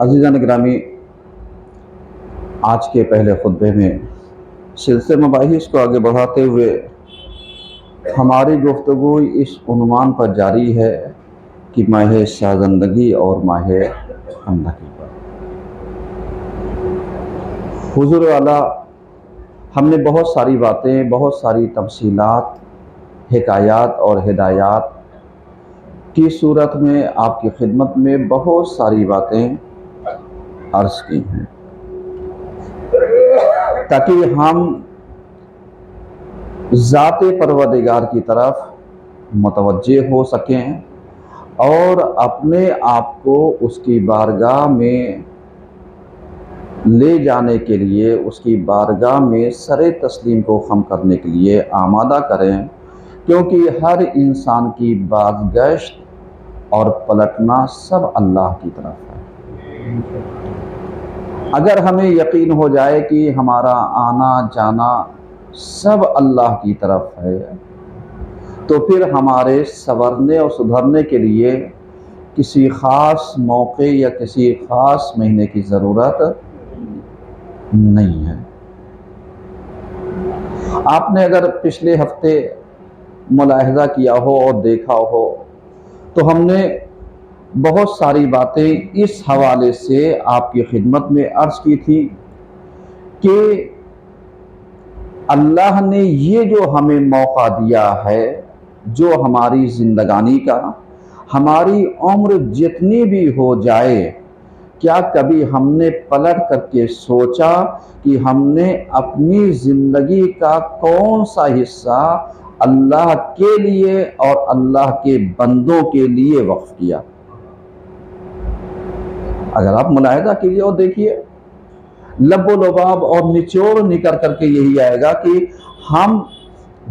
عزیزان گرامی، آج کے پہلے خطبے میں سلسلے مباحث کو آگے بڑھاتے ہوئے ہماری گفتگو اس عنوان پر جاری ہے کہ ماہ شاہزندگی اور ماہ حمدگی پر حضور اعلیٰ ہم نے بہت ساری باتیں، بہت ساری تفصیلات، حکایات اور ہدایات کی صورت میں آپ کی خدمت میں بہت ساری باتیں عرض کی ہیں تاکہ ہم ذات پروردگار کی طرف متوجہ ہو سکیں اور اپنے آپ کو اس کی بارگاہ میں لے جانے کے لیے، اس کی بارگاہ میں سر تسلیم کو خم کرنے کے لیے آمادہ کریں، کیونکہ ہر انسان کی بازگشت اور پلٹنا سب اللہ کی طرف ہے۔ اگر ہمیں یقین ہو جائے کہ ہمارا آنا جانا سب اللہ کی طرف ہے تو پھر ہمارے سنورنے اور سدھرنے کے لیے کسی خاص موقع یا کسی خاص مہینے کی ضرورت نہیں ہے۔ آپ نے اگر پچھلے ہفتے ملاحظہ کیا ہو اور دیکھا ہو تو ہم نے بہت ساری باتیں اس حوالے سے آپ کی خدمت میں عرض کی تھی کہ اللہ نے یہ جو ہمیں موقع دیا ہے، جو ہماری زندگانی کا، ہماری عمر جتنی بھی ہو جائے، کیا کبھی ہم نے پلٹ کر کے سوچا کہ ہم نے اپنی زندگی کا کون سا حصہ اللہ کے لیے اور اللہ کے بندوں کے لیے وقف کیا؟ اگر آپ ملاحظہ کیجیے اور دیکھیے، لب و لباب اور نچوڑ نکل کر کے یہی آئے گا کہ ہم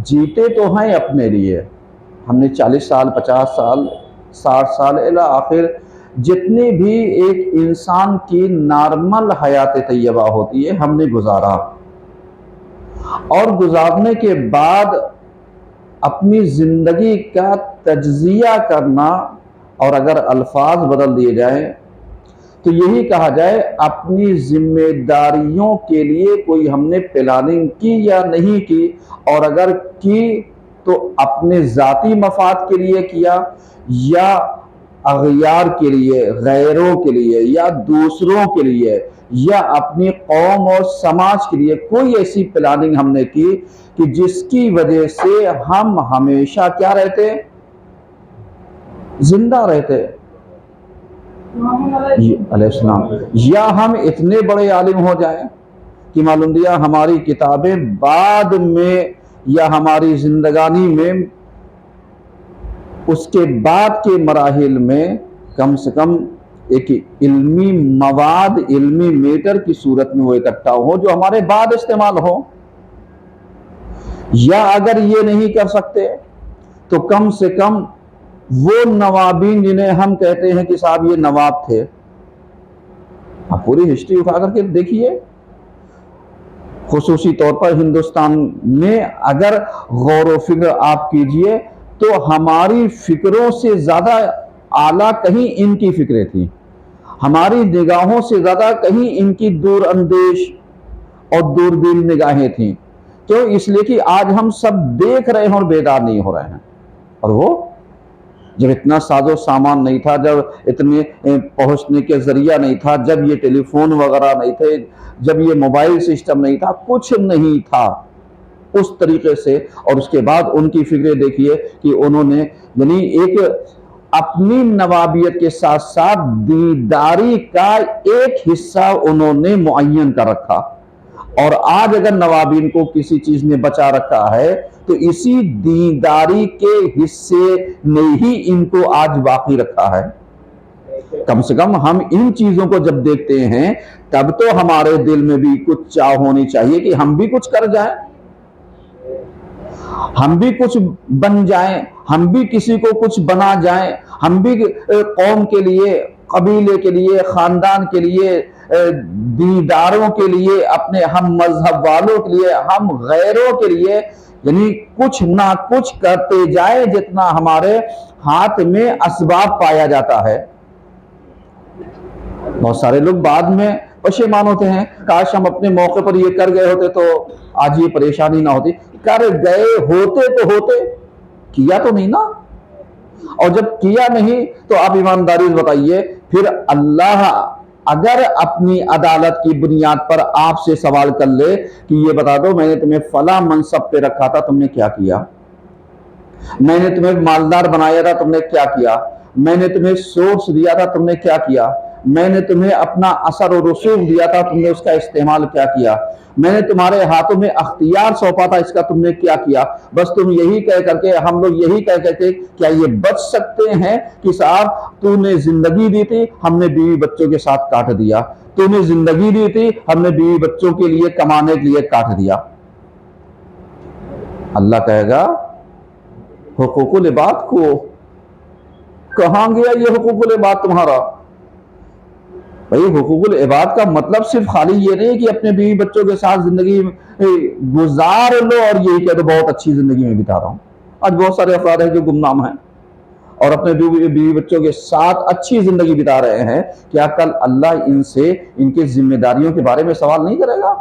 جیتے تو ہیں اپنے لیے، ہم نے 40 سال، 50 سال، 60 سال الی آخر جتنی بھی ایک انسان کی نارمل حیات طیبہ ہوتی ہے ہم نے گزارا، اور گزارنے کے بعد اپنی زندگی کا تجزیہ کرنا، اور اگر الفاظ بدل دیے جائیں تو یہی کہا جائے اپنی ذمہ داریوں کے لیے کوئی ہم نے پلاننگ کی یا نہیں کی، اور اگر کی تو اپنے ذاتی مفاد کے لیے کیا یا اغیار کے لیے، غیروں کے لیے یا دوسروں کے لیے یا اپنی قوم اور سماج کے لیے کوئی ایسی پلاننگ ہم نے کی کہ جس کی وجہ سے ہم ہمیشہ کیا رہتے؟ زندہ رہتے علیہ السلام، یا ہم اتنے بڑے عالم ہو جائیں کہ معلوم دیا ہماری کتابیں بعد میں یا ہماری زندگانی میں اس کے بعد کے مراحل میں کم سے کم ایک علمی مواد، علمی میٹر کی صورت میں وہ اکٹھا ہو جو ہمارے بعد استعمال ہو، یا اگر یہ نہیں کر سکتے تو کم سے کم وہ نوابین جنہیں ہم کہتے ہیں کہ صاحب یہ نواب تھے، آپ پوری ہسٹری اٹھا کر کے دیکھیے، خصوصی طور پر ہندوستان میں اگر غور و فکر آپ کیجئے تو ہماری فکروں سے زیادہ اعلیٰ کہیں ان کی فکریں تھیں، ہماری نگاہوں سے زیادہ کہیں ان کی دور اندیش اور دوربین نگاہیں تھیں۔ کیوں؟ اس لیے کہ آج ہم سب دیکھ رہے ہیں اور بیدار نہیں ہو رہے ہیں، اور وہ جب اتنا ساز و سامان نہیں تھا، جب اتنے پہنچنے کے ذریعہ نہیں تھا، جب یہ ٹیلی فون وغیرہ نہیں تھے، جب یہ موبائل سسٹم نہیں تھا، کچھ نہیں تھا اس طریقے سے، اور اس کے بعد ان کی فکریں دیکھیے کہ انہوں نے یعنی ایک اپنی نوابیت کے ساتھ ساتھ دینداری کا ایک حصہ انہوں نے معین کر رکھا، اور آج اگر نوابین کو کسی چیز نے بچا رکھا ہے تو اسی دینداری کے حصے نے ہی ان کو آج باقی رکھا ہے۔ کم سے کم ہم ان چیزوں کو جب دیکھتے ہیں تب تو ہمارے دل میں بھی کچھ چاہ ہونی چاہیے کہ ہم بھی کچھ کر جائیں، ہم بھی کچھ بن جائیں، ہم بھی کسی کو کچھ بنا جائیں، ہم بھی قوم کے لیے، قبیلے کے لیے، خاندان کے لیے، دینداروں کے لیے، اپنے ہم مذہب والوں کے لیے، ہم غیروں کے لیے یعنی کچھ نہ کچھ کرتے جائے جتنا ہمارے ہاتھ میں اسباب پایا جاتا ہے۔ بہت سارے لوگ بعد میں پشیمان ہوتے ہیں، کاش ہم اپنے موقع پر یہ کر گئے ہوتے تو آج یہ پریشانی نہ ہوتی۔ کر گئے ہوتے تو ہوتے، کیا تو نہیں نا۔ اور جب کیا نہیں تو آپ ایمانداری سے بتائیے، پھر اللہ اگر اپنی عدالت کی بنیاد پر آپ سے سوال کر لے کہ یہ بتا دو میں نے تمہیں فلاں منصب پہ رکھا تھا، تم نے کیا کیا؟ میں نے تمہیں مالدار بنایا تھا، تم نے کیا کیا؟ میں نے تمہیں سورس دیا تھا، تم نے کیا کیا؟ میں نے تمہیں اپنا اثر و رسوخ دیا تھا، تم نے اس کا استعمال کیا کیا؟ میں نے تمہارے ہاتھوں میں اختیار سونپا تھا، اس کا تم نے کیا کیا؟ بس تم یہی کہہ کر کے، ہم لوگ یہی کہہ کر کے کیا یہ بچ سکتے ہیں کہ صاحب تو نے زندگی دی تھی، ہم نے بیوی بچوں کے ساتھ کاٹ دیا، تو نے زندگی دی تھی، ہم نے بیوی بچوں کے لیے کمانے کے لیے کاٹ دیا۔ اللہ کہے گا حقوق العباد کو، کہاں گیا یہ حقوق العباد تمہارا؟ بھئی حقوق العباد کا مطلب صرف خالی یہ نہیں کہ اپنے بیوی بچوں کے ساتھ زندگی گزار لو اور یہی کہہ دو بہت اچھی زندگی میں بتا رہا ہوں۔ آج بہت سارے افراد ہیں جو گمنام ہیں اور اپنے بیوی بچوں کے ساتھ اچھی زندگی بتا رہے ہیں، کیا کل اللہ ان سے ان کے ذمہ داریوں کے بارے میں سوال نہیں کرے گا؟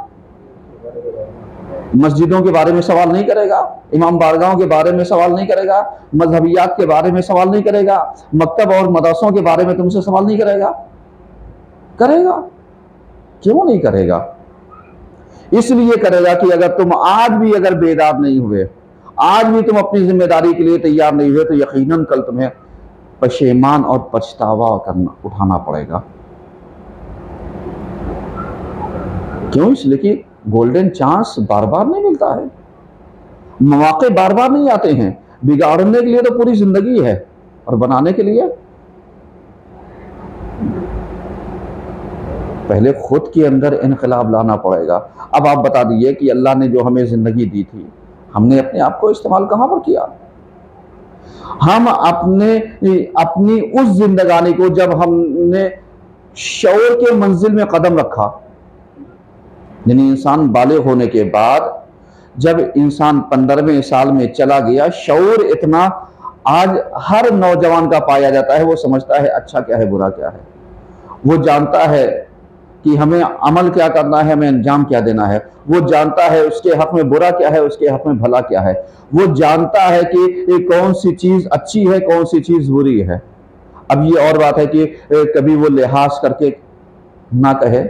مسجدوں کے بارے میں سوال نہیں کرے گا؟ امام بارگاہوں کے بارے میں سوال نہیں کرے گا؟ مذہبیات کے بارے میں سوال نہیں کرے گا؟ مکتب اور مدرسوں کے بارے میں تم سے سوال نہیں کرے گا؟ کرے گا۔ کیوں نہیں کرے گا؟ اس لیے کرے گا کہ اگر تم آج بھی اگر بیدار نہیں ہوئے، آج بھی تم اپنی ذمہ داری کے لیے تیار نہیں ہوئے، تو یقیناً کل تمہیں پشیمان اور پچھتاوا اٹھانا پڑے گا۔ کیوں؟ اس لیے کہ گولڈن چانس بار بار نہیں ملتا ہے، مواقع بار بار نہیں آتے ہیں۔ بگاڑنے کے لیے تو پوری زندگی ہے اور بنانے کے لیے پہلے خود کے اندر انقلاب لانا پڑے گا۔ اب آپ بتا دیجئے کہ اللہ نے جو ہمیں زندگی دی تھی، ہم نے اپنے آپ کو استعمال کہاں پر کیا؟ ہم اپنی اس زندگانی کو جب ہم نے شعور کے منزل میں قدم رکھا، یعنی انسان بالغ ہونے کے بعد جب انسان 15ویں سال میں چلا گیا، شعور اتنا آج ہر نوجوان کا پایا جاتا ہے، وہ سمجھتا ہے اچھا کیا ہے برا کیا ہے، وہ جانتا ہے کہ ہمیں عمل کیا کرنا ہے، ہمیں انجام کیا دینا ہے، وہ جانتا ہے اس کے حق میں برا کیا ہے، اس کے حق میں بھلا کیا ہے، وہ جانتا ہے کہ کون سی چیز اچھی ہے، کون سی چیز بری ہے۔ اب یہ اور بات ہے کہ کبھی وہ لحاظ کر کے نہ کہے،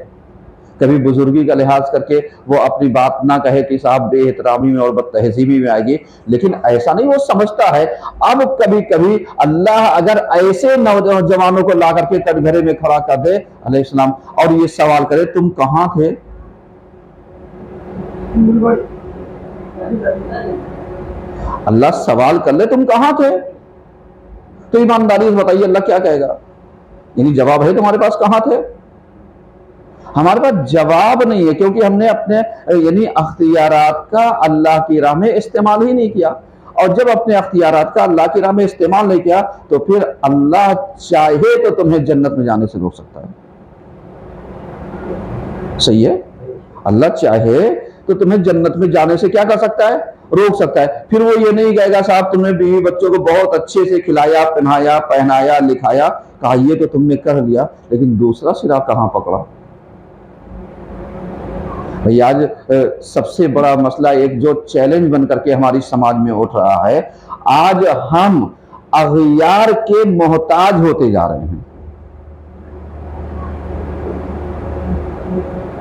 کبھی بزرگی کا لحاظ کر کے وہ اپنی بات نہ کہے کہ صاحب بے احترامی میں اور بد تہذیبی میں آئے گی، لیکن ایسا نہیں، وہ سمجھتا ہے۔ اب کبھی کبھی اللہ اگر ایسے نوجوانوں کو لا کر کے کٹگھرے میں کھڑا کر دے علیہ السلام اور یہ سوال کرے تم کہاں تھے؟ اللہ سوال کر لے تم کہاں تھے، تو ایمانداری سے بتائیے اللہ کیا کہے گا؟ یعنی جواب ہے تمہارے پاس کہاں تھے؟ ہمارے پاس جواب نہیں ہے، کیونکہ ہم نے اپنے یعنی اختیارات کا اللہ کی راہ میں استعمال ہی نہیں کیا، اور جب اپنے اختیارات کا اللہ کی راہ میں استعمال نہیں کیا تو پھر اللہ چاہے تو تمہیں جنت میں جانے سے روک سکتا ہے۔ صحیح ہے؟ اللہ چاہے تو تمہیں جنت میں جانے سے کیا کر سکتا ہے؟ روک سکتا ہے۔ پھر وہ یہ نہیں کہے گا صاحب تم نے بیوی بچوں کو بہت اچھے سے کھلایا پہنایا پہنایا لکھایا، کہا یہ تو تم نے کر لیا، لیکن دوسرا سرا کہاں پکڑا؟ بھئی آج سب سے بڑا مسئلہ ایک جو چیلنج بن کر کے ہماری سماج میں اٹھ رہا ہے، آج ہم اغیار کے محتاج ہوتے جا رہے ہیں۔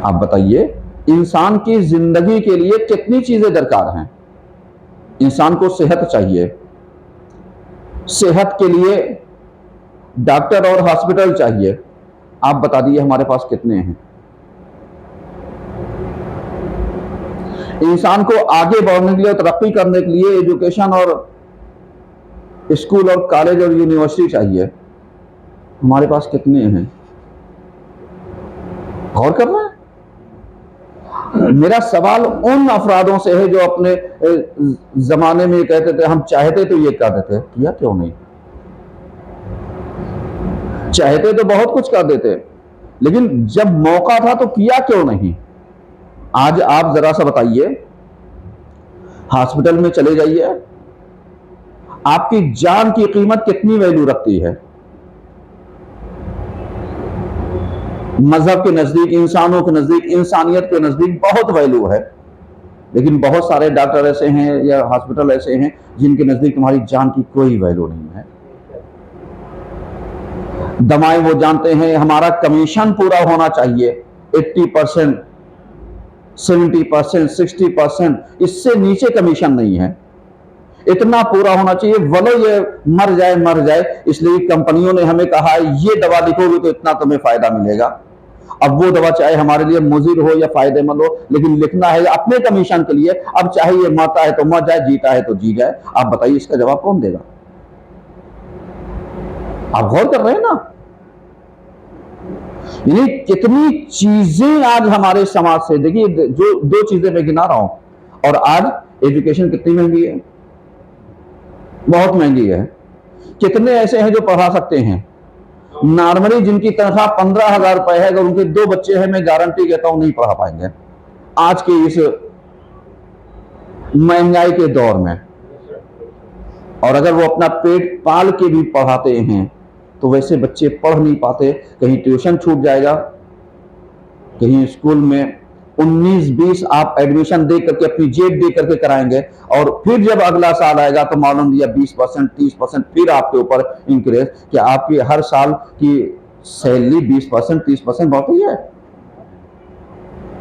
آپ بتائیے انسان کی زندگی کے لیے کتنی چیزیں درکار ہیں؟ انسان کو صحت چاہیے، صحت کے لیے ڈاکٹر اور ہاسپٹل چاہیے، آپ بتا دیجئے ہمارے پاس کتنے ہیں؟ انسان کو آگے بڑھنے کے لیے ترقی کرنے کے لیے ایجوکیشن اور اسکول اور کالج اور یونیورسٹی چاہیے، ہمارے پاس کتنے ہیں؟ غور کرنا ہے۔ میرا سوال ان افرادوں سے ہے جو اپنے زمانے میں کہتے تھے ہم چاہتے تو یہ کر دیتے، کیا کیوں نہیں؟ چاہتے تو بہت کچھ کر دیتے، لیکن جب موقع تھا تو کیا کیوں نہیں؟ آج آپ ذرا سا بتائیے، ہاسپٹل میں چلے جائیے، آپ کی جان کی قیمت کتنی ویلیو رکھتی ہے؟ مذہب کے نزدیک، انسانوں کے نزدیک، انسانیت کے نزدیک بہت ویلیو ہے، لیکن بہت سارے ڈاکٹر ایسے ہیں یا ہاسپٹل ایسے ہیں جن کے نزدیک تمہاری جان کی کوئی ویلیو نہیں ہے۔ دمائیں وہ جانتے ہیں ہمارا کمیشن پورا ہونا چاہیے 80%، 70%، 60%، اس سے نیچے کمیشن نہیں ہے، اتنا پورا ہونا چاہیے، ولو یہ مر جائے۔ اس لیے کمپنیوں نے ہمیں کہا یہ دوا لکھو گے تو اتنا تمہیں فائدہ ملے گا۔ اب وہ دوا چاہے ہمارے لیے مضر ہو یا فائدہ مند ہو، لیکن لکھنا ہے اپنے کمیشن کے لیے۔ اب چاہے یہ مرتا ہے تو مر جائے، جیتا ہے تو جی جائے۔ آپ بتائیے اس کا جواب کون دے گا؟ آپ غور کر رہے ہیں نا؟ یعنی کتنی چیزیں آج ہمارے سماج سے، دیکھیے جو دو چیزیں میں گنا رہا ہوں، اور آج ایجوکیشن کتنی مہنگی ہے، بہت مہنگی ہے۔ کتنے ایسے ہیں جو پڑھا سکتے ہیں، نارملی جن کی تنخواہ 15,000 روپے ہے، اگر ان کے 2 بچے ہیں میں گارنٹی کہتا ہوں نہیں پڑھا پائیں گے آج کے اس مہنگائی کے دور میں۔ اور اگر وہ اپنا پیٹ پال کے بھی پڑھاتے ہیں تو ویسے بچے پڑھ نہیں پاتے، کہیں ٹیوشن چھوٹ جائے گا، کہیں اسکول میں 19-20 آپ ایڈمیشن دے کر کے اپنی جیب دے کر کے کرائیں گے، اور پھر جب اگلا سال آئے گا تو معلوم دیا 20%، 30% پھر آپ کے اوپر انکریز، کہ آپ کی ہر سال کی سیلری 20%، 30% بڑھتی ہے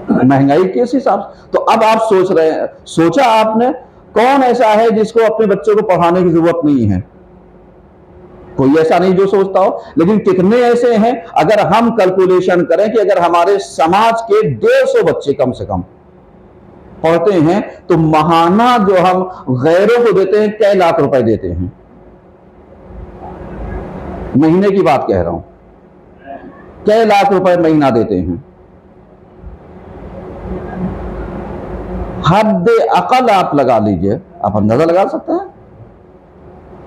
مہنگائی کے حساب سے۔ تو اب آپ سوچ رہے ہیں، سوچا آپ نے کون ایسا ہے جس کو اپنے بچوں کو پڑھانے کی ضرورت نہیں ہے؟ کوئی ایسا نہیں جو سوچتا ہو، لیکن کتنے ایسے ہیں اگر ہم کیلکولیشن کریں کہ اگر ہمارے سماج کے 150 بچے کم سے کم پڑھتے ہیں تو ماہانہ جو ہم غیروں کو دیتے ہیں کئی لاکھ روپے دیتے ہیں، مہینے کی بات کہہ رہا ہوں، کئی لاکھ روپے مہینہ دیتے ہیں۔ حد عقل آپ لگا لیجئے، آپ اندازہ لگا سکتے ہیں؟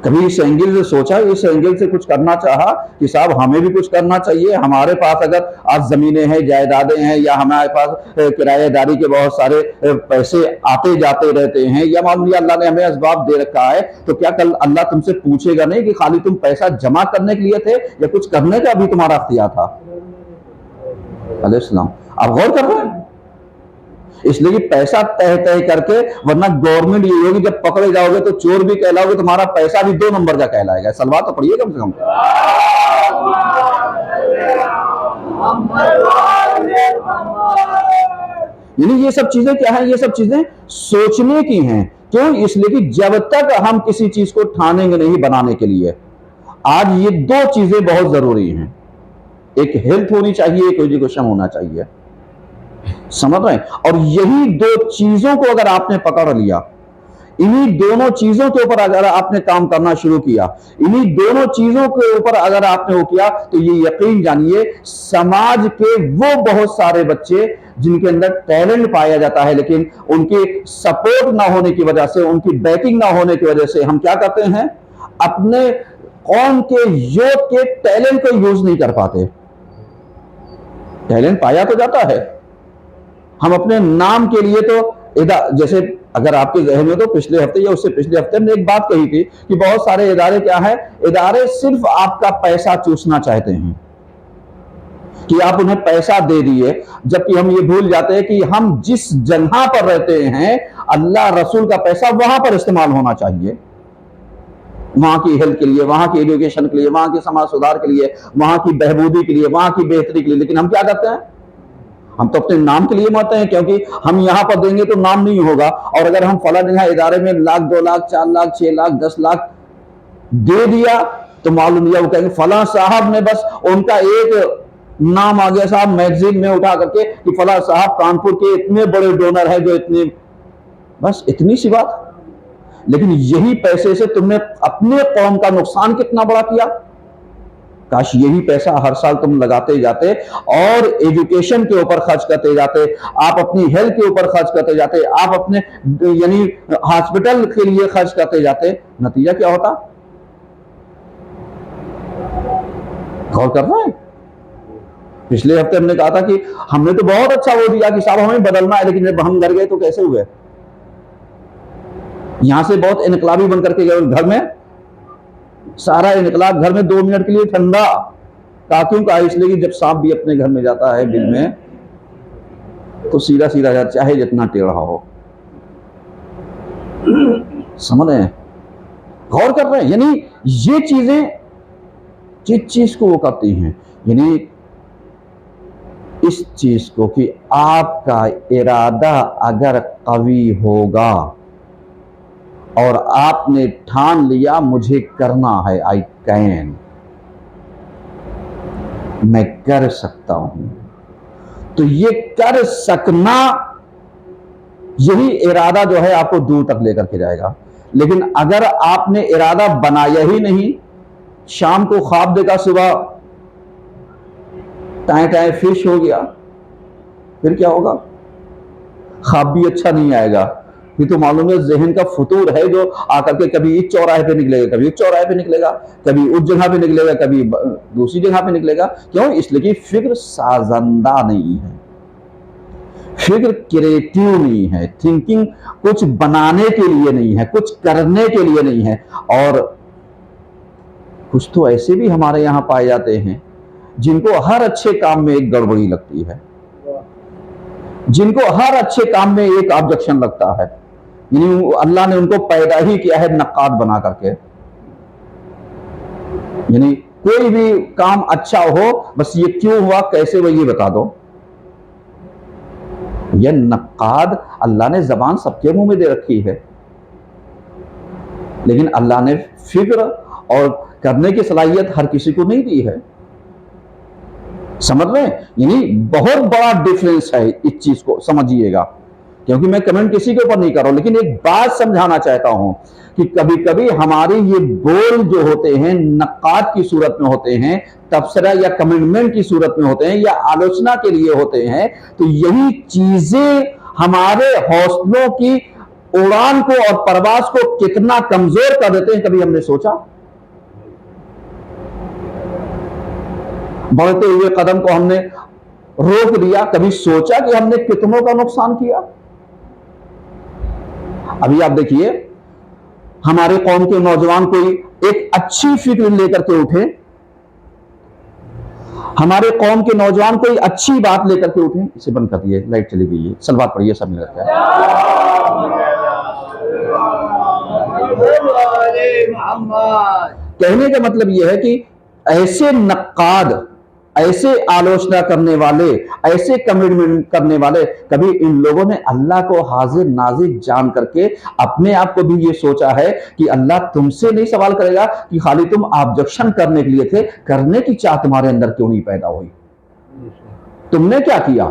کبھی اس اینگل سے سوچا، اس اینگل سے کچھ کرنا چاہا کہ صاحب ہمیں بھی کچھ کرنا چاہیے؟ ہمارے پاس اگر آج زمینیں ہیں، جائیدادیں ہیں، یا ہمارے پاس کرایہ داری کے بہت سارے پیسے آتے جاتے رہتے ہیں، یا معلوم لیا اللہ نے ہمیں اسباب دے رکھا ہے، تو کیا کل اللہ تم سے پوچھے گا نہیں کہ خالی تم پیسہ جمع کرنے کے لیے تھے یا کچھ کرنے کا بھی تمہارا اختیار تھا؟ علیہ السلام۔ آپ غور کر رہے ہیں؟ اس لیے کہ پیسہ تہ کر کے، ورنہ گورنمنٹ یہ ہوگی جب پکڑے جاؤ گے تو چور بھی کہلاؤ گے، تمہارا پیسہ بھی 2 نمبر کا کہلائے گا۔ سلوات تو پڑھیے کم سے کم۔ یعنی یہ سب چیزیں کیا ہیں؟ یہ سب چیزیں سوچنے کی ہیں۔ کیوں؟ اس لیے کہ جب تک ہم کسی چیز کو ٹھانیں گے نہیں بنانے کے لیے، آج یہ 2 چیزیں بہت ضروری ہیں، ایک ہیلتھ ہونی چاہیے، ایک ایجوکیشن ہونا چاہیے، سمجھ رہے ہیں؟ اور یہی 2 چیزوں کو اگر آپ نے پکڑ لیا، انہی دونوں چیزوں کے اوپر اگر آپ نے کام کرنا شروع کیا، انہی دونوں چیزوں کے اوپر اگر آپ نے وہ کیا، تو یہ یقین جانیے سماج کے وہ بہت سارے بچے جن کے اندر ٹیلنٹ پایا جاتا ہے، لیکن ان کی سپورٹ نہ ہونے کی وجہ سے، ان کی بیکنگ نہ ہونے کی وجہ سے، ہم کیا کرتے ہیں؟ اپنے قوم کے یوتھ کے ٹیلنٹ کو یوز نہیں کر پاتے۔ ٹیلنٹ پایا تو جاتا ہے، ہم اپنے نام کے لیے تو جیسے اگر آپ کے ذہن میں تو پچھلے ہفتے یا اس سے پچھلے ہفتے میں ایک بات کہی تھی کہ بہت سارے ادارے کیا ہیں؟ ادارے صرف آپ کا پیسہ چوسنا چاہتے ہیں کہ آپ انہیں پیسہ دے دیے، جبکہ ہم یہ بھول جاتے ہیں کہ ہم جس جگہ پر رہتے ہیں اللہ رسول کا پیسہ وہاں پر استعمال ہونا چاہیے، وہاں کی ہیلتھ کے لیے، وہاں کی ایجوکیشن کے لیے، وہاں کی سماج سدھار کے لیے، وہاں کی بہبودی کے لیے، وہاں کی بہتری کے لیے۔ لیکن ہم کیا کرتے ہیں؟ ہم تو اپنے نام کے لیے مرتے ہیں، کیونکہ ہم یہاں پر دیں گے تو نام نہیں ہوگا، اور اگر ہم فلاں جگہ ادارے میں 1 لاکھ 2 لاکھ 4 لاکھ 6 لاکھ 10 لاکھ دے دیا تو معلوم لیا وہ کہیں گے فلاں صاحب نے، بس ان کا ایک نام آ گیا صاحب میگزین میں اٹھا کر کے کہ فلاں صاحب کانپور کے اتنے بڑے ڈونر ہیں جو اتنے، بس اتنی سی بات۔ لیکن یہی پیسے سے تم نے اپنے قوم کا نقصان کتنا بڑا کیا۔ کاش یہی پیسہ ہر سال تم لگاتے جاتے اور ایجوکیشن کے اوپر خرچ کرتے جاتے، آپ اپنی ہیلتھ کے اوپر خرچ کرتے جاتے، آپ اپنے یعنی ہاسپٹل کے لیے خرچ کرتے جاتے، نتیجہ کیا ہوتا؟ غور کر رہے ہیں؟ پچھلے ہفتے ہم نے کہا تھا کہ ہم نے تو بہت اچھا وہ دیا کہ صاحب ہمیں بدلنا ہے، لیکن جب ہم گھر گئے تو کیسے ہوئے؟ یہاں سے بہت انقلابی بن کر کے گئے، گھر میں سارا انقلاب، گھر میں 2 منٹ کے لیے ٹھنڈا، کیوں کہا؟ اس لیے کہ جب سانپ بھی اپنے گھر میں جاتا ہے بل میں تو سیدھا سیدھا جاتا، چاہے جتنا ٹیڑھا ہو. سمجھ رہے ہیں؟ غور کر رہے ہیں؟ یعنی یہ چیزیں جس چیز کو وہ کرتی ہیں، یعنی اس چیز کو کہ آپ کا ارادہ اگر قوی ہوگا اور آپ نے ٹھان لیا مجھے کرنا ہے، آئی کین، میں کر سکتا ہوں، تو یہ کر سکنا یہی ارادہ جو ہے آپ کو دور تک لے کر کے جائے گا. لیکن اگر آپ نے ارادہ بنایا ہی نہیں، شام کو خواب دیکھا، صبح ٹائیں ٹائیں فش ہو گیا، پھر کیا ہوگا؟ خواب بھی اچھا نہیں آئے گا. یہ تو معلوم ہے ذہن کا فطور ہے جو آ کر کے کبھی اس چوراہے پہ نکلے گا، کبھی اس چوراہے پہ نکلے گا، کبھی اس جگہ پہ نکلے گا، کبھی دوسری جگہ پہ نکلے گا. کیوں؟ اس لیے کہ فکر سازندہ نہیں ہے، فکر کریٹیو نہیں ہے، تھنکنگ کچھ بنانے کے لیے نہیں ہے، کچھ کرنے کے لیے نہیں ہے. اور کچھ تو ایسے بھی ہمارے یہاں پائے جاتے ہیں جن کو ہر اچھے کام میں ایک گڑبڑی لگتی ہے، جن کو ہر اچھے کام میں ایک آبجیکشن لگتا ہے. یعنی اللہ نے ان کو پیدا ہی کیا ہے نقاد بنا کر کے. یعنی کوئی بھی کام اچھا ہو، بس یہ کیوں ہوا، کیسے ہوا، یہ بتا دو. یہ نقاد اللہ نے زبان سب کے منہ میں دے رکھی ہے، لیکن اللہ نے فکر اور کرنے کی صلاحیت ہر کسی کو نہیں دی ہے. سمجھ رہے ہیں؟ یعنی بہت بڑا ڈیفرنس ہے، اس چیز کو سمجھیے گا. کیونکہ میں کمنٹ کسی کے اوپر نہیں کر رہا ہوں، لیکن ایک بات سمجھانا چاہتا ہوں کہ کبھی کبھی ہماری یہ بول جو ہوتے ہیں نقاد کی صورت میں ہوتے ہیں، تبصرہ یا کمنٹمنٹ کی صورت میں ہوتے ہیں، یا آلوچنا کے لیے ہوتے ہیں، تو یہی چیزیں ہمارے حوصلوں کی اڑان کو اور پرواز کو کتنا کمزور کر دیتے ہیں. کبھی ہم نے سوچا؟ بڑھتے ہوئے قدم کو ہم نے روک دیا، کبھی سوچا کہ ہم نے کتنوں کا نقصان کیا؟ ابھی آپ دیکھیے ہمارے قوم کے نوجوان کوئی ایک اچھی فکر لے کر کے اٹھے، ہمارے قوم کے نوجوان کوئی اچھی بات لے کر کے اٹھے. اسے بند کر دیے، لائٹ چلی گئی ہے، سلوات پڑھیے سب مل کر. کہنے کا مطلب یہ ہے کہ ایسے نقاد، ایسے آلوچنا کرنے والے، ایسے کمنٹمنٹ کرنے والے، کبھی ان لوگوں نے اللہ کو حاضر ناظر جان کر کے اپنے آپ کو بھی یہ سوچا ہے کہ اللہ تم سے نہیں سوال کرے گا کہ خالی تم آبجیکشن کرنے کے لیے تھے، کرنے کی چاہ تمہارے اندر کیوں نہیں پیدا ہوئی؟ تم نے کیا کیا؟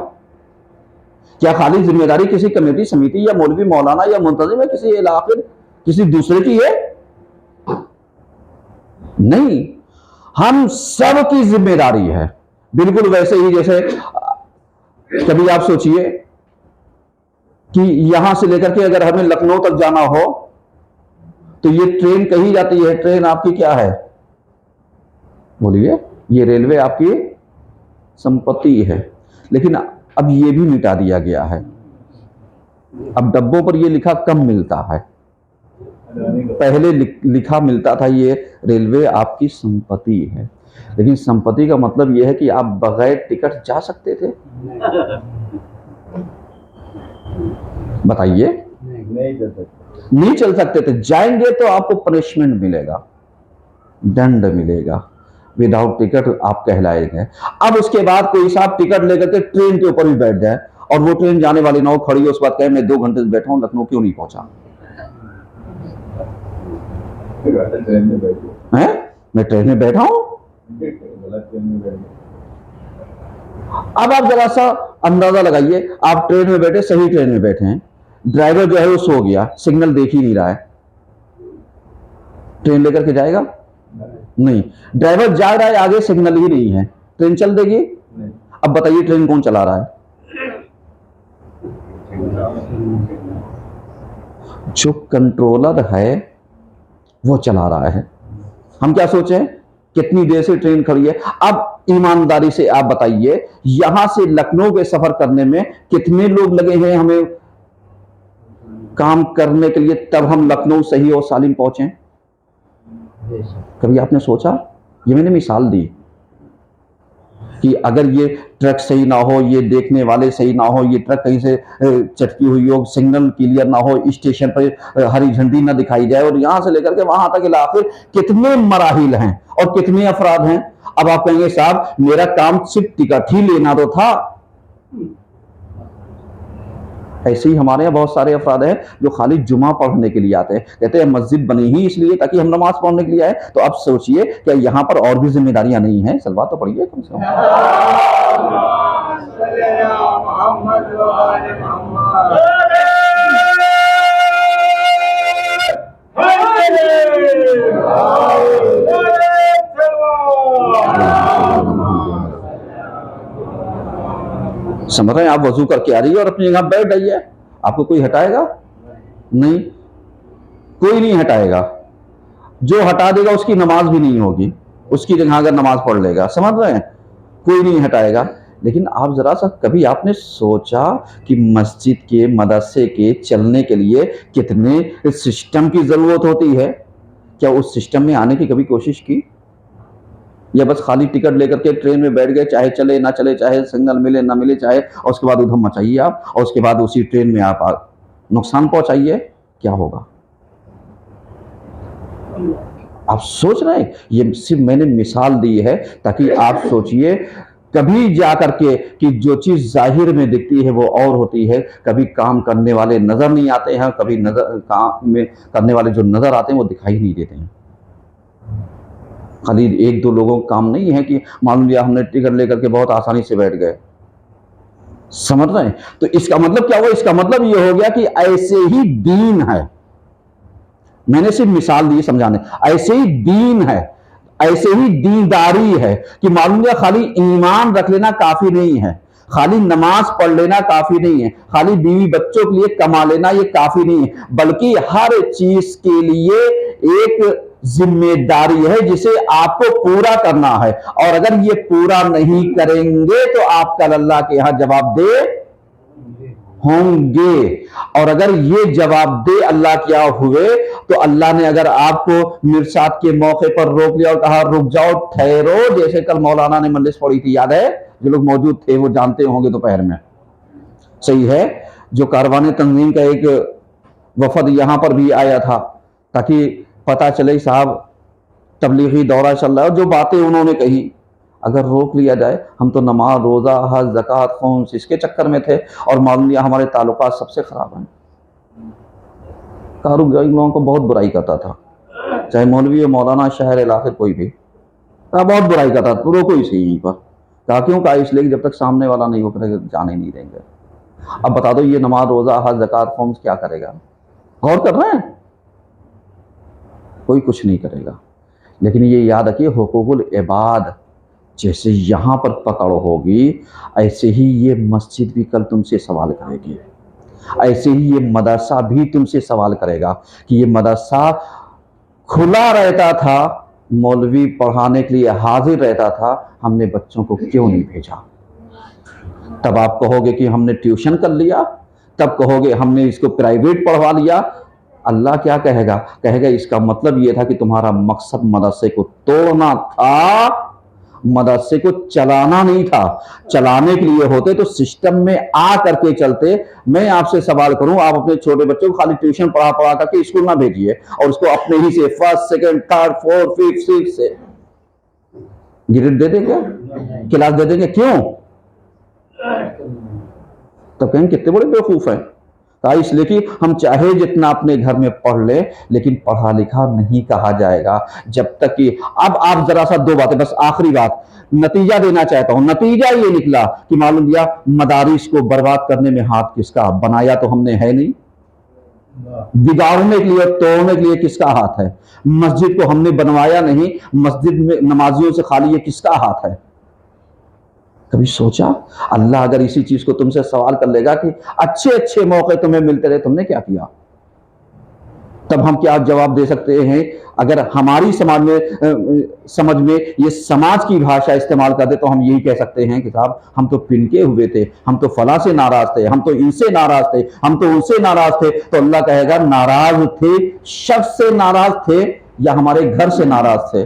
کیا خالی ذمہ داری کسی کمیٹی سمیتی یا مولوی مولانا یا منتظم ہے کسی علاقے کسی دوسرے کی ہے؟ نہیں، ہم سب کی ذمہ داری ہے. بالکل ویسے ہی جیسے کبھی آپ سوچئے کہ یہاں سے لے کر کے اگر ہمیں لکھنؤ تک جانا ہو تو یہ ٹرین کہی جاتی ہے، ٹرین آپ کی کیا ہے؟ بولیے. یہ ریلوے آپ کی سمپتی ہے، لیکن اب یہ بھی مٹا دیا گیا ہے. اب ڈبوں پر یہ لکھا کم ملتا ہے، پہلے لکھا ملتا تھا یہ ریلوے آپ کی سمپتی ہے. لیکن سمپتی کا مطلب یہ ہے کہ آپ بغیر ٹکٹ جا سکتے تھے؟ بتائیے، نہیں چل سکتے تھے. جائیں گے تو آپ کو پنشمنٹ ملے گا، دنڈ ملے گا. وداؤٹ ٹکٹ آپ کہلائے گئے. اب اس کے بعد کوئی صاحب ٹکٹ لے کر کے ٹرین کے اوپر بھی بیٹھ جائے اور وہ ٹرین جانے والی نہ ہو، کھڑی ہو، اس بات کہے میں 2 گھنٹے سے بیٹھا ہوں لکھنؤ کیوں نہیں پہنچا؟ میں ٹرین میں بیٹھا ہوں. اب آپ ذرا سا اندازہ لگائیے، آپ ٹرین میں بیٹھے، صحیح ٹرین میں بیٹھے ہیں، ڈرائیور جو ہے وہ سو گیا، سگنل دیکھ ہی نہیں رہا ہے، ٹرین لے کر کے جائے گا؟ نہیں. ڈرائیور جا رہا ہے آگے، سگنل ہی نہیں ہے، ٹرین چل دے گی؟ اب بتائیے ٹرین کون چلا رہا ہے؟ جو کنٹرولر ہے وہ چلا رہا ہے. ہم کیا سوچیں کتنی دیر سے ٹرین کھڑی ہے؟ اب ایمانداری سے آپ بتائیے یہاں سے لکھنؤ کے سفر کرنے میں کتنے لوگ لگے ہیں ہمیں کام کرنے کے لیے، تب ہم لکھنؤ صحیح اور سالم پہنچیں؟ کبھی آپ نے سوچا؟ یہ میں نے مثال دی. کہ اگر یہ ٹرک صحیح نہ ہو، یہ دیکھنے والے صحیح نہ ہو، یہ ٹرک کہیں سے چٹکی ہوئی ہو، سگنل کلیئر نہ ہو، اسٹیشن پر ہری جھنڈی نہ دکھائی جائے، اور یہاں سے لے کر کے وہاں تک الآخر کتنے مراحل ہیں اور کتنے افراد ہیں۔ اب آپ کہیں گے صاحب میرا کام صرف ٹکٹ ہی لینا تو تھا۔ ایسے ہی ہمارے یہاں بہت سارے افراد ہیں جو خالی جمعہ پڑھنے کے لیے آتے ہیں، کہتے ہیں مسجد بنی ہی اس لیے تاکہ ہم نماز پڑھنے کے لیے آئے۔ تو اب سوچئے کہ یہاں پر اور بھی ذمہ داریاں نہیں ہیں؟ سلوات تو پڑھیے کم سے کم۔ سمجھ رہے ہیں؟ آپ وضو کر کے آ رہی ہے اور اپنی جگہ بیٹھ رہی ہے، آپ کو کوئی ہٹائے گا؟ نہیں، کوئی نہیں ہٹائے گا۔ جو ہٹا دے گا اس کی نماز بھی نہیں ہوگی، اس کی جگہ اگر نماز پڑھ لے گا، سمجھ رہے ہیں؟ کوئی نہیں ہٹائے گا۔ لیکن آپ ذرا سا کبھی آپ نے سوچا کہ مسجد کے، مدرسے کے چلنے کے لیے کتنے سسٹم کی ضرورت ہوتی ہے؟ کیا اس سسٹم میں آنے کی کبھی کوشش کی؟ یا بس خالی ٹکٹ لے کر کے ٹرین میں بیٹھ گئے، چاہے چلے نہ چلے، چاہے سگنل ملے نہ ملے، چاہے، اور اس کے بعد ادھم مچائیے آپ، اور اس کے بعد اسی ٹرین میں آپ نقصان پہنچائیے؟ کیا ہوگا؟ آپ سوچ رہے ہیں؟ یہ صرف میں نے مثال دی ہے تاکہ آپ سوچئے کبھی جا کر کے کہ جو چیز ظاہر میں دکھتی ہے وہ اور ہوتی ہے، کبھی کام کرنے والے نظر نہیں آتے ہیں، کبھی کام میں کرنے والے جو نظر آتے ہیں وہ دکھائی نہیں دیتے ہیں۔ خالی ایک دو لوگوں کا کام نہیں ہے کہ معلوم لیا ہم نے ٹکٹ لے کر کے بہت آسانی سے بیٹھ گئے، سمجھ رہے ہیں؟ تو اس کا مطلب کیا ہوا؟ اس کا مطلب یہ ہو گیا کہ ایسے ہی دین ہے۔ میں نے صرف مثال دی سمجھانے، ایسے ہی دین ہے، ایسے ہی دینداری ہے کہ معلوم لیا خالی ایمان رکھ لینا کافی نہیں ہے، خالی نماز پڑھ لینا کافی نہیں ہے، خالی بیوی بچوں کے لیے کما لینا یہ کافی نہیں ہے، بلکہ ہر چیز کے لیے ایک ذمہ داری ہے جسے آپ کو پورا کرنا ہے، اور اگر یہ پورا نہیں کریں گے تو آپ کل اللہ کے یہاں جواب دے ہوں گے۔ اور اگر یہ جواب دے اللہ کیا ہوئے تو اللہ نے اگر آپ کو مرصاد کے موقع پر روک لیا اور کہا رک جاؤ، ٹھہرو، جیسے کل مولانا نے مجلس پڑھی تھی، یاد ہے؟ جو لوگ موجود تھے وہ جانتے ہوں گے دوپہر میں، صحیح ہے؟ جو کاروان تنظیم کا ایک وفد یہاں پر بھی آیا تھا تاکہ پتہ چلے صاحب تبلیغی دورہ چل رہا ہے، اور جو باتیں انہوں نے کہی اگر روک لیا جائے، ہم تو نماز، روزہ، حج، زکوٰۃ، خمس اس کے چکر میں تھے، اور معلوم لیا ہمارے تعلقات سب سے خراب ہیں۔ کاروباری لوگوں کو بہت برائی کرتا تھا، چاہے مولوی ہو، مولانا، شہر، علاقے، کوئی بھی، بہت برائی کرتا تھا، روکو ہی صحیح یہیں پر۔ کہا کیوں؟ کہا اس لیے کہ جب تک سامنے والا نہیں ہوگا جانے نہیں دیں گے۔ اب بتا دو یہ نماز، روزہ، حج، زکوٰۃ، خمس کیا کرے گا؟ غور کر رہے ہیں؟ کوئی کچھ نہیں کرے گا۔ لیکن یہ یاد رکھیے حقوق العباد جیسے یہاں پر پکڑ ہوگی، ایسے ہی یہ مسجد بھی کل تم سے سوال کرے گی، ایسے ہی یہ مدرسہ بھی تم سے سوال کرے گا کہ یہ مدرسہ کھلا رہتا تھا، مولوی پڑھانے کے لیے حاضر رہتا تھا، ہم نے بچوں کو کیوں نہیں بھیجا؟ تب آپ کہو گے کہ ہم نے ٹیوشن کر لیا، تب کہو گے ہم نے اس کو پرائیویٹ پڑھوا لیا۔ اللہ کیا کہے گا؟ کہے گا اس کا مطلب یہ تھا کہ تمہارا مقصد مدرسے کو توڑنا تھا، مدرسے کو چلانا نہیں تھا۔ چلانے کے لیے ہوتے تو سسٹم میں آ کر کے چلتے۔ میں آپ سے سوال کروں، آپ اپنے چھوٹے بچوں کو خالی ٹیوشن پڑھا کر کے اسکول نہ بھیجیے، اور اس کو اپنے ہی سے first, second, third, fourth, fifth, six سے گریڈ دے دیں گے، کلاس دے دیں گے؟ کیوں؟ تو کہیں کتنے بڑے بیوقوف ہیں۔ اس لیے کہ ہم چاہے جتنا اپنے گھر میں پڑھ لیں لیکن پڑھا لکھا نہیں کہا جائے گا جب تک کہ اب آپ ذرا سا دو باتیں، بس آخری بات نتیجہ دینا چاہتا ہوں۔ نتیجہ یہ نکلا کہ معلوم دیا مدارس کو برباد کرنے میں ہاتھ کس کا؟ بنایا تو ہم نے ہے نہیں، بگاڑنے کے لیے، توڑنے کے لیے کس کا ہاتھ ہے؟ مسجد کو ہم نے بنوایا نہیں، مسجد میں نمازیوں سے خالی یہ کس کا ہاتھ ہے؟ کبھی سوچا اللہ اگر اسی چیز کو تم سے سوال کر لے گا کہ اچھے موقع تمہیں ملتے رہے، تم نے کیا کیا؟ تب ہم کیا جواب دے سکتے ہیں؟ اگر ہماری سمجھ میں یہ سماج کی بھاشا استعمال کر دے تو ہم یہی کہہ سکتے ہیں کہ صاحب ہم تو پنکے ہوئے تھے، ہم تو فلاں سے ناراض تھے، ہم تو ان سے ناراض تھے، ہم تو ان سے ناراض تھے۔ تو اللہ کہے گا ناراض تھے، شخص سے ناراض تھے یا ہمارے گھر سے ناراض تھے؟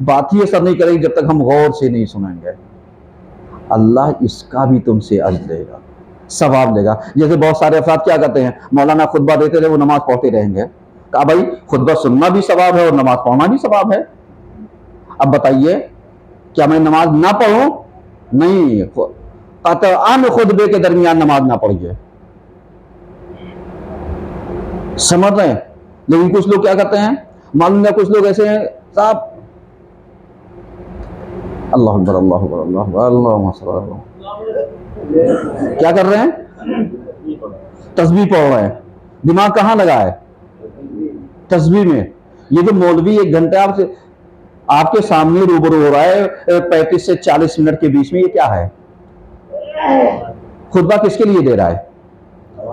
بات ہی اثر نہیں کرے گی جب تک ہم غور سے نہیں سنیں گے۔ اللہ اس کا بھی تم سے اجر لے گا، ثواب لے گا۔ جیسے بہت سارے افراد کیا کرتے ہیں، مولانا خطبہ دیتے رہے وہ نماز پڑھتے رہیں گے۔ کہا بھائی خطبہ سننا بھی ثواب ہے اور نماز پڑھنا بھی ثواب ہے۔ اب بتائیے کیا میں نماز نہ پڑھوں؟ نہیں، قطعاً خطبے کے درمیان نماز نہ پڑھیے، سمجھ رہے ہیں؟ لیکن کچھ لوگ کیا کرتے ہیں، معلوم ہے کچھ لوگ ایسے ہیں صاحب، اللہ اکبر اللہ اکبر اللہ اکبر اللہ صلی اللہ، کیا کر رہے ہیں؟ تسبیح پڑھ رہے ہیں، دماغ کہاں لگا ہے؟ تسبیح میں۔ یہ جو مولوی 1 گھنٹہ آپ کے سامنے روبرو ہو رہا ہے 35 سے 40 منٹ کے بیچ میں، یہ کیا ہے؟ خطبہ کس کے لیے دے رہا ہے؟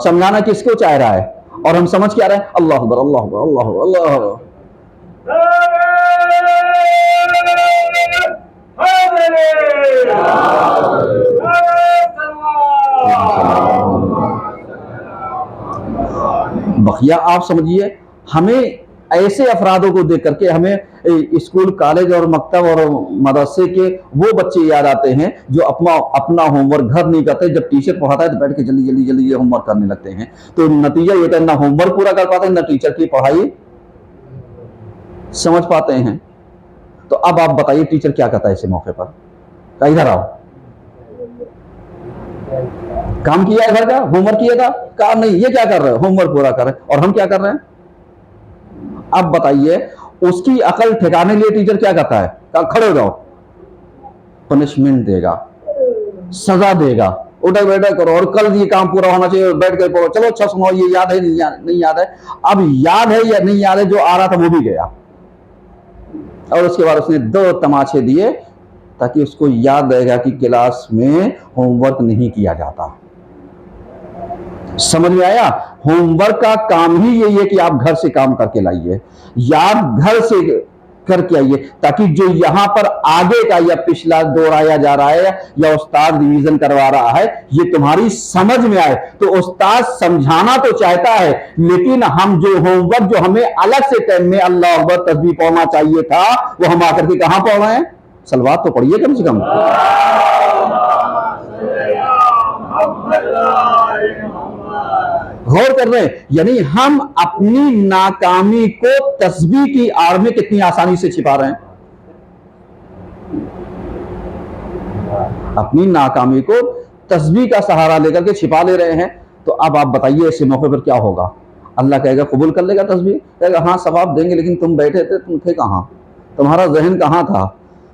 سمجھانا کس کو چاہ رہا ہے؟ اور ہم سمجھ کیا رہے ہیں؟ اللہ اکبر اللہ اکبر اللہ اکبر اللہ اکبر۔ بقیہ آپ سمجھیے، ہمیں ایسے افرادوں کو دیکھ کر کے ہمیں اسکول کالج اور مکتب اور مدرسے کے وہ بچے یاد آتے ہیں جو اپنا ہوم ورک گھر نہیں کرتے، جب ٹیچر پڑھاتا ہے تو بیٹھ کے جلدی جلدی جلدی ہوم ورک کرنے لگتے ہیں، تو نتیجہ یہ ہوتا ہے نہ ہوم ورک پورا کر پاتے ہیں نہ ٹیچر کی پڑھائی سمجھ پاتے ہیں۔ تو اب آپ بتائیے ٹیچر کیا کرتا ہے ایسے موقع پر؟ کہ ادھر آؤ، کام کیا ہے گھر کا، ہوم ورک کیا تھا؟ کہا نہیں، یہ کیا کر رہے ہیں؟ ہوم ورک پورا کر رہے ہیں۔ اور ہم کیا کر رہے ہیں؟ اب بتائیے اس کی عقل ٹھکانے لیے ٹیچر کیا کرتا ہے؟ کہا کھڑے ہو جاؤ، پنشمنٹ دے گا، سزا دے گا، اٹھا بیٹھا کرو، اور کل یہ کام پورا ہونا چاہیے، بیٹھ کے پڑھو، چلو اچھا سنو، یہ یاد ہے نہیں یاد ہے؟ اب یاد ہے یا نہیں یاد ہے، جو آ رہا تھا وہ بھی گیا، اور اس کے بعد اس نے 2 تماچے دیے تاکہ اس کو یاد رہے گا کہ کلاس میں ہوم ورک نہیں کیا جاتا۔ سمجھ میں آیا؟ ہوم ورک کا کام ہی یہی ہے کہ آپ گھر سے کام کر کے لائیے، یاد گھر سے کر کے آئیے، تاکہ جو یہاں پر آگے کا یا پچھلا دوہرایا جا رہا ہے یا استاد ریویژن کروا رہا ہے یہ تمہاری سمجھ میں آئے۔ تو استاد سمجھانا تو چاہتا ہے، لیکن ہم جو ہوم ورک جو ہمیں الگ سے ٹائم میں اللہ اکبر تسبیح پڑھنا چاہیے تھا، وہ ہم آ کر کے کہاں پڑھ رہے ہیں؟ صلوات تو پڑھیے کم سے کم۔ غور کر رہے ہیں؟ یعنی ہم اپنی ناکامی کو تسبیح کی آڑ میں کتنی آسانی سے چھپا رہے ہیں، اپنی ناکامی کو تسبیح کا سہارا لے کر کے چھپا لے رہے ہیں۔ تو اب آپ بتائیے ایسے موقع پر کیا ہوگا؟ اللہ کہے گا قبول کر لے گا تسبیح؟ کہے گا ہاں ثواب دیں گے، لیکن تم بیٹھے تھے، تم تھے کہاں؟ تمہارا ذہن کہاں تھا؟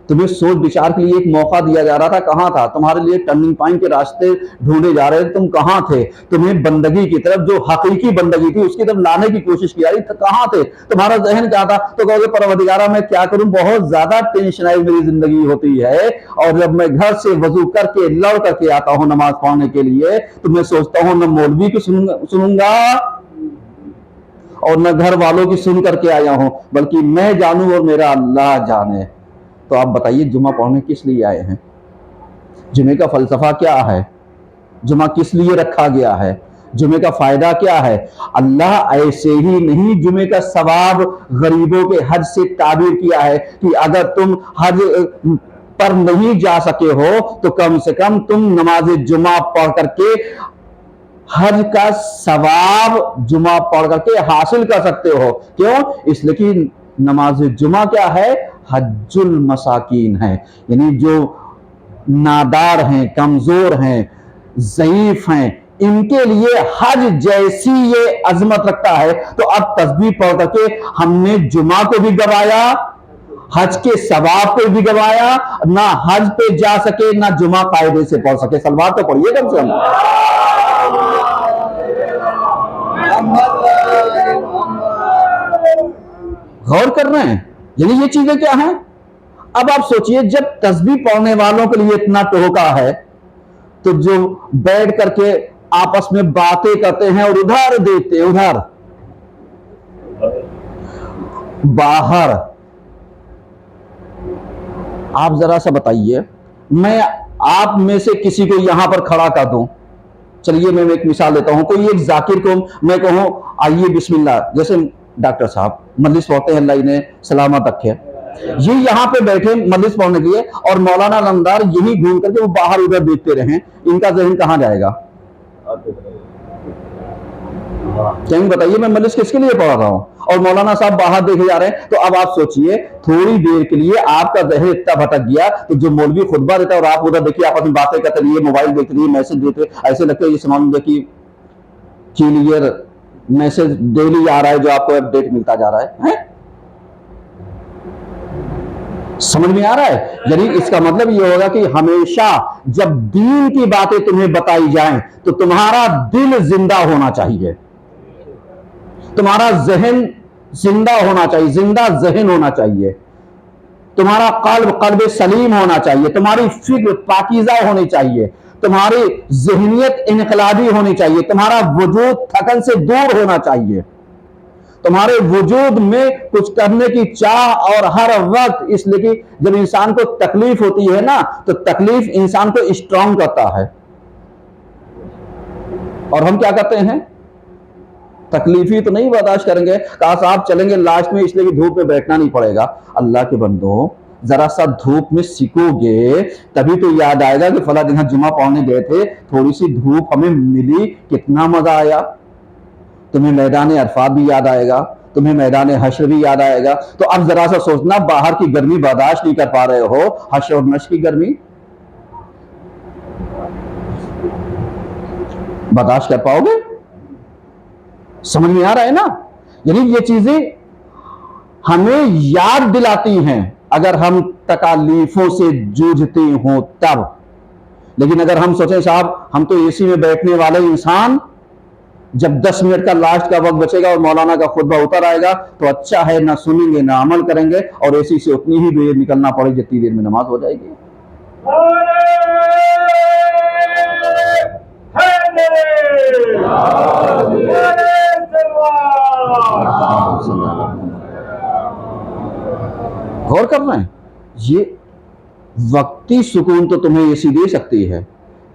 تمہیں سوچ بچار کے لیے ایک موقع دیا جا رہا تھا، کہاں تھا؟ تمہارے لیے ٹرننگ پوائنٹ کے راستے ڈھونڈے جا رہے تھے، تم کہاں تھے؟ تمہیں بندگی کی طرف، جو حقیقی بندگی تھی اس کی طرف لانے کی کوشش کی جا رہی تھی، کہاں تھے؟ تمہارا ذہن کہاں تھا؟ تو کہو گے پروردگارہ میں کیا کروں، بہت زیادہ ٹینشنائز میری زندگی ہوتی ہے، اور جب میں گھر سے وضو کر کے لڑ کر کے آتا ہوں نماز پڑھنے کے لیے تو میں سوچتا ہوں نہ مولوی کو سنوں گا اور نہ گھر والوں کی سن کر کے آیا ہوں، بلکہ میں جانوں اور میرا اللہ جانے۔ تو آپ بتائیے جمعہ پڑھنے کس لیے آئے ہیں؟ جمعے کا فلسفہ کیا ہے؟ جمعہ کس لیے رکھا گیا ہے؟ جمعے کا فائدہ کیا ہے؟ اللہ ایسے ہی نہیں جمعے کا ثواب غریبوں کے حج سے تعبیر کیا ہے کہ اگر تم حج پر نہیں جا سکے ہو تو کم سے کم تم نماز جمعہ پڑھ کر کے حج کا ثواب جمعہ پڑھ کر کے حاصل کر سکتے ہو۔ کیوں؟ اس لیے کہ نماز جمعہ کیا ہے؟ حج المساکین ہے، یعنی جو نادار ہیں، کمزور ہیں، ضعیف ہیں، ان کے لیے حج جیسی یہ عظمت رکھتا ہے۔ تو اب تسبیح پڑھ کر کے ہم نے جمعہ کو بھی گوایا، حج کے ثواب کو بھی گوایا، نہ حج پہ جا سکے نہ جمعہ قاعدے سے پڑھ سکے۔ صلوات تو پڑھیے کم سے کم۔ غور کر رہے ہیں؟ یعنی یہ چیزیں کیا ہیں؟ اب آپ سوچئے جب تسبیح پڑھنے والوں کے لیے اتنا ٹوکا ہے تو جو بیٹھ کر کے آپس میں باتیں کرتے ہیں اور ادھر دیکھتے ہیں، ادھر باہر، آپ ذرا سا بتائیے، میں آپ میں سے کسی کو یہاں پر کھڑا کر دوں، چلیے میں ایک مثال دیتا ہوں، کوئی ایک ذاکر کو میں کہوں آئیے بسم اللہ، جیسے ڈاکٹر صاحب مجلس پڑھتے ہیں، اللہ انہیں سلامت رکھے، یہ یہاں پہ بیٹھے مجلس پڑھنے کے لیے اور مولانا علمدار یہی گھوم کر کے وہ باہر ادھر دیکھتے رہیں، ان کا ذہن کہاں جائے گا؟ کہیں بتائیے، میں مجلس کس کے لیے پڑھ رہا ہوں اور مولانا صاحب باہر دیکھے جا رہے ہیں؟ تو اب آپ سوچئے تھوڑی دیر کے لیے آپ کا ذہن اتنا بھٹک گیا تو جو مولوی خطبہ دیتا ہے اور آپ ادھر دیکھیے، آپ اپنی باتیں کرتے رہیے، موبائل دیکھ رہیے، میسج دیتے، ایسے لگتا ہے یہ سمان کہ کلیئر میسج ڈیلی آ رہا ہے جو آپ کو اپ ڈیٹ ملتا جا رہا ہے۔ سمجھ میں آ رہا ہے؟ یعنی اس کا مطلب یہ ہوگا کہ ہمیشہ جب دین کی باتیں تمہیں بتائی جائیں تو تمہارا دل زندہ ہونا چاہیے، تمہارا ذہن زندہ ہونا چاہیے، زندہ ذہن ہونا چاہیے، تمہارا قلب سلیم ہونا چاہیے، تمہاری فکر پاکیزہ ہونی چاہیے، تمہاری ذہنیت انقلابی ہونی چاہیے، تمہارا وجود تھکن سے دور ہونا چاہیے، تمہارے وجود میں کچھ کرنے کی چاہ، اور ہر وقت، اس لیے کہ جب انسان کو تکلیف ہوتی ہے نا تو تکلیف انسان کو اسٹرانگ کرتا ہے، اور ہم کیا کرتے ہیں؟ تکلیفی تو نہیں برداشت کریں گے، کہا صاحب چلیں گے لاسٹ میں، اس لیے کہ دھوپ میں بیٹھنا نہیں پڑے گا۔ اللہ کے بندو، ذرا سا دھوپ میں سکو گے تبھی تو یاد آئے گا کہ فلاں دن جمعہ پڑھنے گئے تھے، تھوڑی سی دھوپ ہمیں ملی، کتنا مزہ آیا۔ تمہیں میدان عرفات بھی یاد آئے گا، تمہیں میدان حشر بھی یاد آئے گا۔ تو اب ذرا سا سوچنا، باہر کی گرمی برداشت نہیں کر پا رہے ہو، حشر اور نشر کی گرمی برداشت کر پاؤ گے؟ سمجھ میں آ رہا ہے نا؟ یعنی یہ چیزیں ہمیں یاد دلاتی ہیں اگر ہم تکالیفوں سے جوجھتے ہوں تب۔ لیکن اگر ہم سوچیں صاحب ہم تو اے سی میں بیٹھنے والے انسان، جب 10 منٹ کا لاسٹ کا وقت بچے گا اور مولانا کا خطبہ اتر آئے گا تو اچھا ہے، نہ سنیں گے نہ عمل کریں گے، اور اے سی سے اتنی ہی دیر نکلنا پڑے جتنی دیر میں نماز ہو جائے گی۔ غور کر رہے ہیں؟ یہ وقتی سکون تو تمہیں اے سی دے سکتی ہے،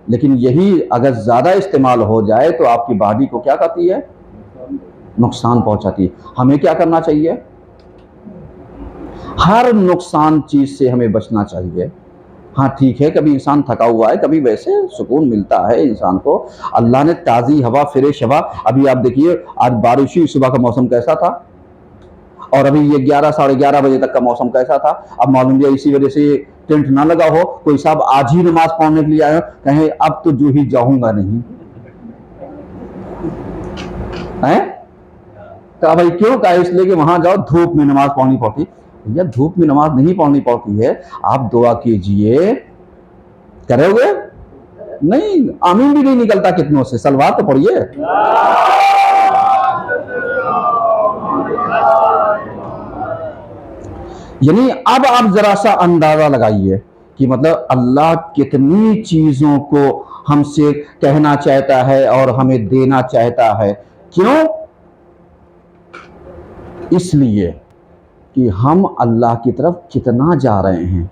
لیکن یہی اگر زیادہ استعمال ہو جائے تو آپ کی باڈی کو کیا کرتی ہے؟ نقصان پہنچاتی ہے۔ ہمیں کیا کرنا چاہیے؟ ہر نقصان چیز سے ہمیں بچنا چاہیے۔ ہاں ٹھیک ہے، کبھی انسان تھکا ہوا ہے، کبھی ویسے سکون ملتا ہے انسان کو، اللہ نے تازی ہوا، فریش ہوا۔ ابھی آپ دیکھیے آج بارش ہوئی، صبح کا موسم کیسا تھا، اور ابھی یہ 11 ساڑھے 11 بجے تک کا موسم کیسا تھا۔ اب معلوم ہے اسی وجہ سے ٹینٹ نہ لگا ہو، کوئی صاحب آج ہی نماز پڑھنے کے لیے آئے کہیں اب تو جو ہی جاؤں گا نہیں، کہا بھائی کیوں؟ کہا اس لیے کہ وہاں جاؤ دھوپ میں نماز پڑھنی پڑتی۔ یا دھوپ میں نماز نہیں پڑھنی پڑتی ہے، آپ دعا کیجئے، کرو گے؟ نہیں، آمین بھی نہیں نکلتا کتنوں سے، سلوات تو پڑھیے۔ یعنی اب آپ ذرا سا اندازہ لگائیے کہ مطلب اللہ کتنی چیزوں کو ہم سے کہنا چاہتا ہے اور ہمیں دینا چاہتا ہے۔ کیوں؟ اس لیے کہ ہم اللہ کی طرف کتنا جا رہے ہیں،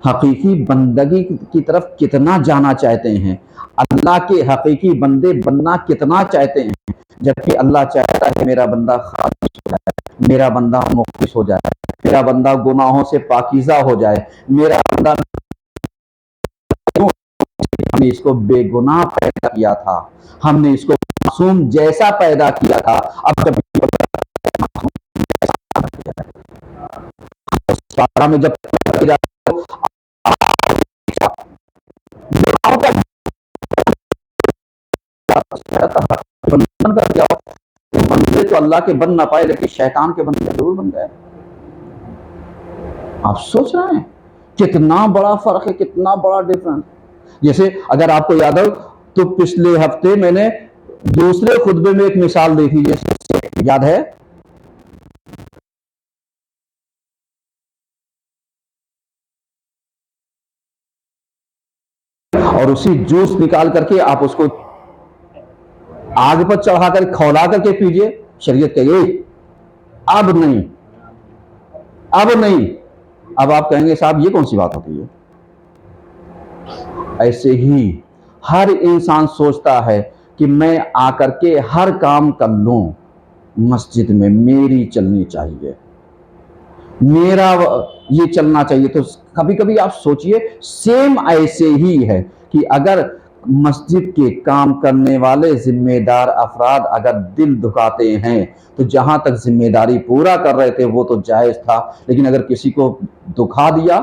حقیقی بندگی کی طرف کتنا جانا چاہتے ہیں، اللہ کے حقیقی بندے بننا کتنا چاہتے ہیں، جبکہ اللہ چاہتا ہے میرا بندہ خالص ہو جائے، میرا بندہ مخلص ہو جائے، میرا بندہ گناہوں سے پاکیزہ ہو جائے، میرا بندہ، ہم نے اس کو بے گناہ پیدا کیا تھا، ہم نے اس کو معصوم جیسا پیدا کیا تھا، اب جب میں جب بندے تو اللہ کے بن نہ پائے لیکن شیطان کے بندے ضرور بن گئے۔ آپ سوچ رہے ہیں کتنا بڑا فرق ہے، کتنا بڑا ڈیفرنس۔ جیسے اگر آپ کو یاد ہو تو پچھلے ہفتے میں نے دوسرے خطبے میں ایک مثال دی تھی، جیسے یاد ہے، اور اسی جوس نکال کر کے آپ اس کو آگ پر چڑھا کر کھولا کر کے پیجئے، شریعت کہے اب نہیں، اب نہیں۔ اب آپ کہیں گے صاحب یہ کون سی بات ہوتی ہے؟ ایسے ہی ہر انسان سوچتا ہے کہ میں آ کر کے ہر کام کر لوں، مسجد میں میری چلنی چاہیے، میرا یہ چلنا چاہیے. تو کبھی کبھی آپ سوچئے سیم ایسے ہی ہے کہ اگر مسجد کے کام کرنے والے ذمہ دار افراد اگر دل دکھاتے ہیں تو جہاں تک ذمہ داری پورا کر رہے تھے وہ تو جائز تھا، لیکن اگر کسی کو دکھا دیا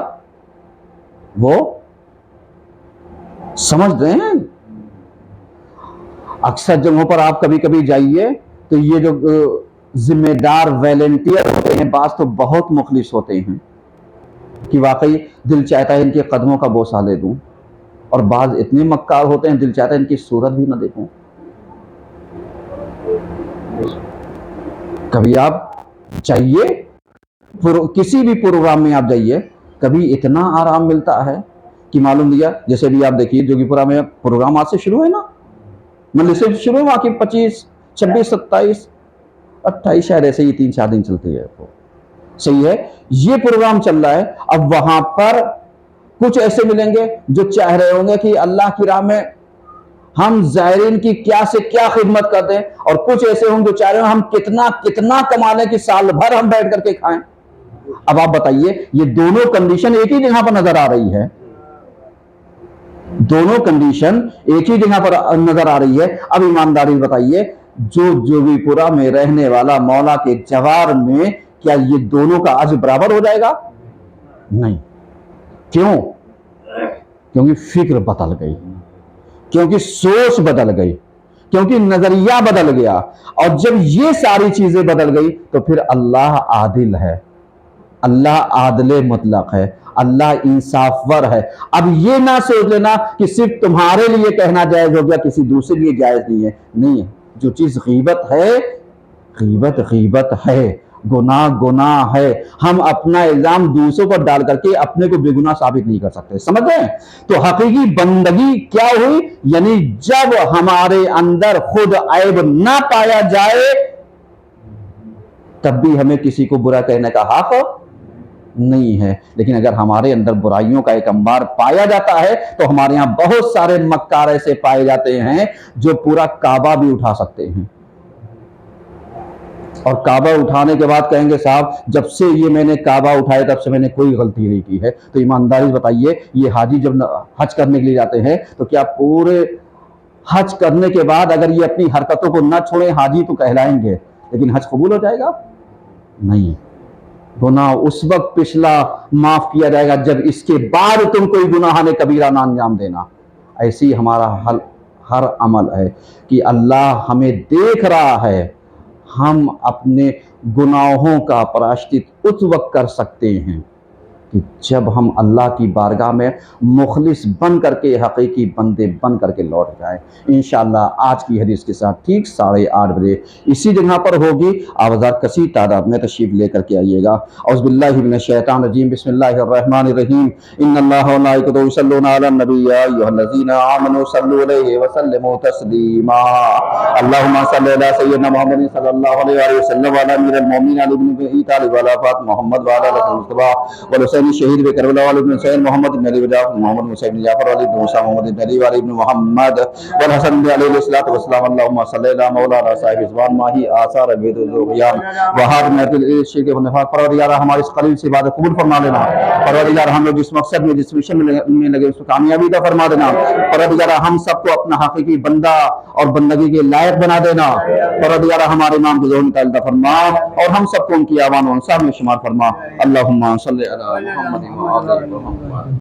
وہ سمجھ رہے ہیں. اکثر جگہوں پر آپ کبھی کبھی جائیے تو یہ جو ذمہ دار والنٹیئر ہوتے ہیں بعض تو بہت مخلص ہوتے ہیں کہ واقعی دل چاہتا ہے ان کے قدموں کا بوسہ لے دوں، اور بعض اتنے مکار ہوتے ہیں دل چاہتا ہے ان کی صورت بھی نہ دیکھوں. کبھی آپ جائیے کسی بھی پروگرام میں آپ جائیے، کبھی اتنا آرام ملتا ہے کہ معلوم دیا. جیسے بھی آپ دیکھیے جوگی پورہ میں پروگرام آج سے شروع ہے نا، مطلب سے شروع ہوا کہ 25 26 27 28 شاید ایسے ہی 3 4 دن چلتی ہے. تو صحیح ہے، یہ پروگرام چل رہا ہے. اب وہاں پر کچھ ایسے ملیں گے جو چاہ رہے ہوں گے کہ اللہ کی راہ میں ہم زائرین کی کیا سے کیا خدمت کر دیں، اور کچھ ایسے ہوں جو چاہ رہے ہوں ہم کتنا کتنا کما لیں کہ سال بھر ہم بیٹھ کر کے کھائیں. اب آپ بتائیے یہ دونوں کنڈیشن ایک ہی جگہ پر نظر آ رہی ہے، دونوں کنڈیشن ایک ہی جگہ پر نظر آ رہی ہے. اب ایمانداری بتائیے جو جوگی پورہ میں رہنے والا مولا کے جوار میں کیا یہ دونوں کا اجر برابر ہو جائے گا؟ نہیں. کیوں؟ کیونکہ فکر بدل گئی، کیونکہ سوچ بدل گئی، کیونکہ نظریہ بدل گیا. اور جب یہ ساری چیزیں بدل گئی تو پھر اللہ عادل ہے، اللہ عادل مطلق ہے، اللہ انصافور ہے. اب یہ نہ سوچ لینا کہ صرف تمہارے لیے کہنا جائز ہو گیا کسی دوسرے لیے جائز نہیں ہے. نہیں ہے. جو چیز غیبت ہے غیبت غیبت ہے، گناہ گناہ ہے. ہم اپنا الزام دوسروں پر ڈال کر کے اپنے کو بے گناہ ثابت نہیں کر سکتے. سمجھ رہے ہیں؟ تو حقیقی بندگی کیا ہوئی؟ یعنی جب ہمارے اندر خود عیب نہ پایا جائے تب بھی ہمیں کسی کو برا کہنے کا حق نہیں ہے. لیکن اگر ہمارے اندر برائیوں کا ایک انبار پایا جاتا ہے تو ہمارے یہاں بہت سارے مکار ایسے پائے جاتے ہیں جو پورا کعبہ بھی اٹھا سکتے ہیں، اور کعبہ اٹھانے کے بعد کہیں گے صاحب جب سے یہ میں نے کعبہ اٹھایا تب سے میں نے کوئی غلطی نہیں کی ہے. تو ایمانداری بتائیے یہ حاجی جب حج کرنے کے لیے جاتے ہیں تو کیا پورے حج کرنے کے بعد اگر یہ اپنی حرکتوں کو نہ چھوڑیں حاجی تو کہلائیں گے، لیکن حج قبول ہو جائے گا؟ نہیں. گناہ اس وقت پچھلا معاف کیا جائے گا جب اس کے بعد تم کوئی گناہ کبیرہ نہ انجام دینا. ایسی ہمارا ہر عمل ہے کہ اللہ ہمیں دیکھ رہا ہے. ہم اپنے گناہوں کا پراشچت اس وقت کر سکتے ہیں کہ جب ہم اللہ کی بارگاہ میں مخلص بن کر کے حقیقی بندے بن کر کے لوٹ جائیں. انشاءاللہ آج کی حدیث کے ساتھ ٹھیک 8:30 بجے اسی جگہ پر ہوگی. آپ ہزار کثیر تعداد میں تشریف لے کر کے آئیے گا. اعوذ باللہ من الشیطان الرجیم بسم اللہ الرحمن الرحیم. ان اللہ و ملائکتہ یصلون علی النبی یا ایھا الذین آمنوا صلوا علیہ وسلموا تسلیما. اللهم صل علی سیدنا محمد صلی اللہ علیہ وسلم وعلی امیر المؤمنین علی بن ابی طالب وعلی فاطمہ محمد وعلی المصطفى والحسین شہید بے کربلا والی ابن حسین محمد بن علی جعفر محمد حسین بن جعفر والی ابن موسیٰ محمد بن علی والی ابن محمد والحسن بن علی علیہ الصلوۃ والسلام. اللهم صل علی مولانا صاحب زبان ماہی آثار بید الذوقیان وہار محفل الشرک والنفاق. پروردگار ہماری اس قلیل سی عبادت قبول فرما لینا. پروردگار ہم لوگ جس مقصد میں جس مشن میں لگے اس کو کامیابی عطا فرما دینا. پروردگار ہم سب کو اپنا حقیقی بندہ اور بندگی کے لائق بنا دینا. پروردگار ہمارے امام کو ذوق عطا فرما اور ہم سب کو ان کی آوان و انصار میں شمار فرما. اللہم صلی علی محمد و آل محمد.